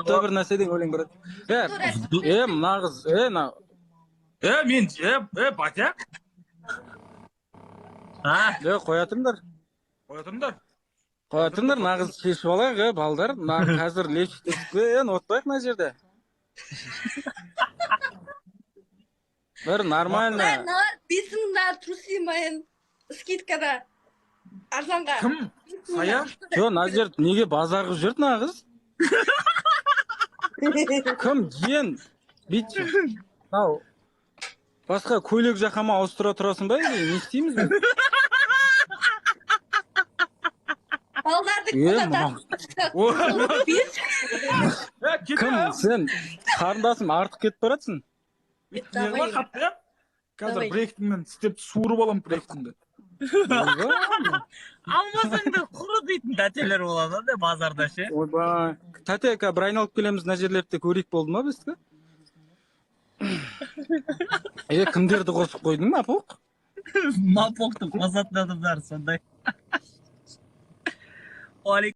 құтты бір нәрседен өлең барады. Мына қыз, мен, батя? қоя тұрыңдар. Мына қыз шешіп алайық, балдар. Мына қазір лепшіктеспен отпайық мына жерде. Бір нормально. Бесіңді трусы майын скидкада арзанға. Кім? Сая? Мына жерді неге базарғы жүрді мына қыз? Кім жиен? Бүйтші. Басқа көйлек жақама ауыстыра тұрасың ба? Не істейміз бе? Балдарды Кім сен? Қарындасым артық кетіп баратсың. Қазір брейктіңнен істеп суырып алам брейктіңді. Алмасаңда құры дейтін тәтелер болады да базарда ше. Ойбай. Тәте, бір айналып келеміз, мына жерлерді көрейік болды ма бізді? Кімдерді қосып қойдың, мапоқ? Мапоқты қосатын адамдар сондай.